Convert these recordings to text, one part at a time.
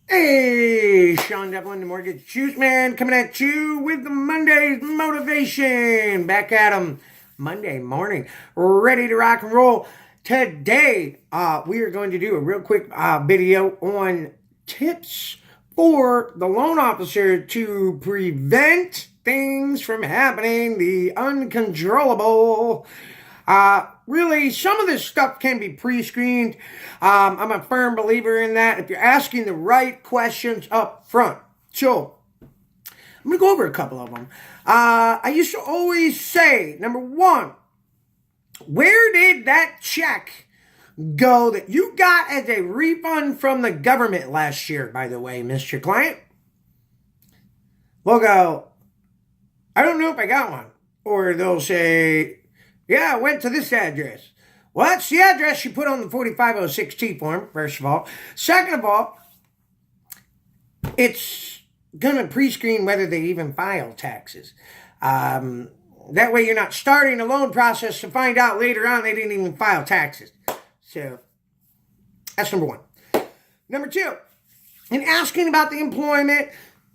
Hey, Sean Devlin, the Mortgage Juice Man, coming at you with the Monday's motivation. Back at 'em Monday morning, ready to rock and roll. Today, we are going to do a real quick video on tips for the loan officer to prevent things from happening, the uncontrollable. Really, some of this stuff can be pre-screened. I'm a firm believer in that if you're asking the right questions up front. So, I'm going to go over a couple of them. I used to always say, number one, where did that check go that you got as a refund from the government last year, by the way, Mr. Client? We'll go, I don't know if I got one. Or they'll say, yeah, I went to this address. Well, that's the address you put on the 4506T form, first of all. Second of all, it's going to pre-screen whether they even file taxes. That way you're not starting a loan process to find out later on they didn't even file taxes. So, that's number one. Number two, in asking about the employment,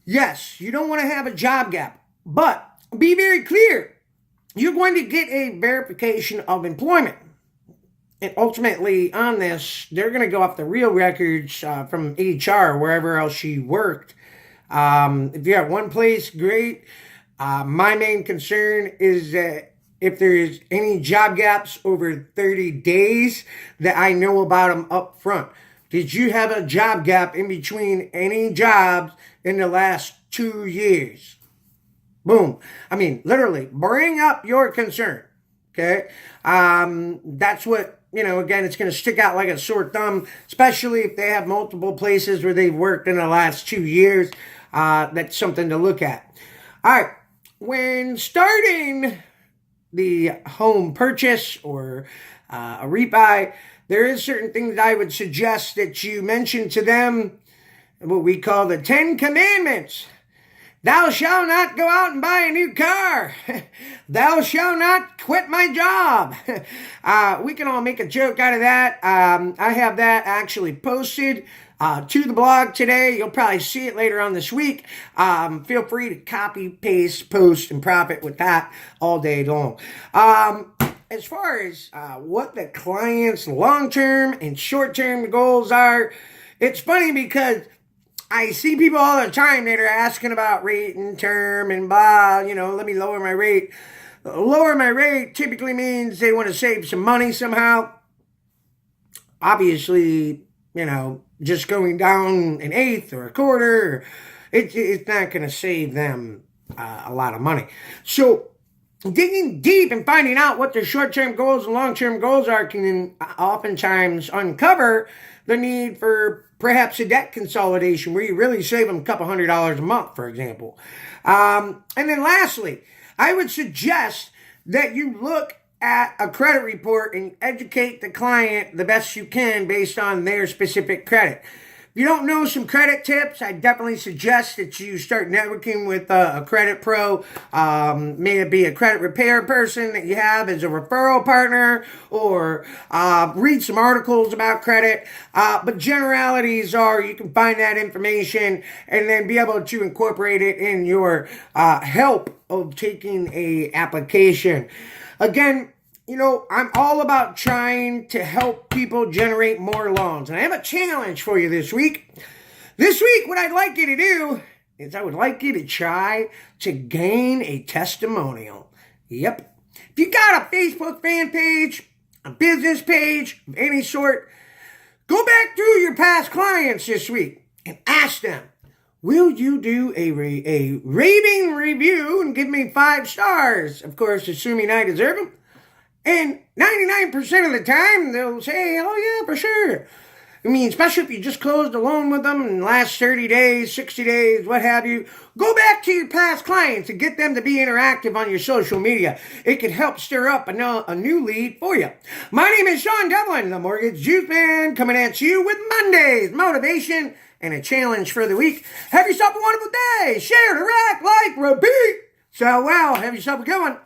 yes, you don't want to have a job gap, but be very clear. You're going to get a verification of employment. And ultimately, on this, they're going to go off the real records from HR, wherever else you worked. If you're at one place, great. My main concern is that if there's any job gaps over 30 days, that I know about them up front. Did you have a job gap in between any jobs in the last 2 years? Boom. I mean, literally, bring up your concern, okay? That's what, again, it's going to stick out like a sore thumb, especially if they have multiple places where they've worked in the last 2 years. That's something to look at. All right. When starting the home purchase or a refi, there is certain things I would suggest that you mention to them, what we call the 10 Commandments. Thou shalt not go out and buy a new car. Thou shalt not quit my job. We can all make a joke out of that. I have that actually posted to the blog today. You'll probably see it later on this week. Feel free to copy, paste, post, and profit with that all day long. As far as what the client's long-term and short-term goals are, it's funny because I see people all the time that are asking about rate and term and blah, let me lower my rate. Lower my rate typically means they want to save some money somehow. Obviously, just going down an eighth or a quarter, it's not going to save them a lot of money. So, digging deep and finding out what their short-term goals and long-term goals are can oftentimes uncover the need for perhaps a debt consolidation where you really save them a couple $100 a month, for example. And then lastly, I would suggest that you look at a credit report and educate the client the best you can based on their specific credit. If you don't know some credit tips, I definitely suggest that you start networking with a credit pro. May it be a credit repair person that you have as a referral partner, or read some articles about credit. But generalities are you can find that information and then be able to incorporate it in your help of taking a application. Again, I'm all about trying to help people generate more loans. And I have a challenge for you this week. This week, what I'd like you to do is I would like you to try to gain a testimonial. Yep. If you got a Facebook fan page, a business page of any sort, go back through your past clients this week and ask them, will you do a raving review and give me 5 stars? Of course, assuming I deserve them. And 99% of the time, they'll say, oh yeah, for sure. I mean, especially if you just closed a loan with them in the last 30 days, 60 days, what have you. Go back to your past clients and get them to be interactive on your social media. It could help stir up a new lead for you. My name is Sean Devlin, the Mortgage Juice Man, coming at you with Monday's motivation and a challenge for the week. Have yourself a wonderful day. Share, direct, like, repeat. So, well, have yourself a good one.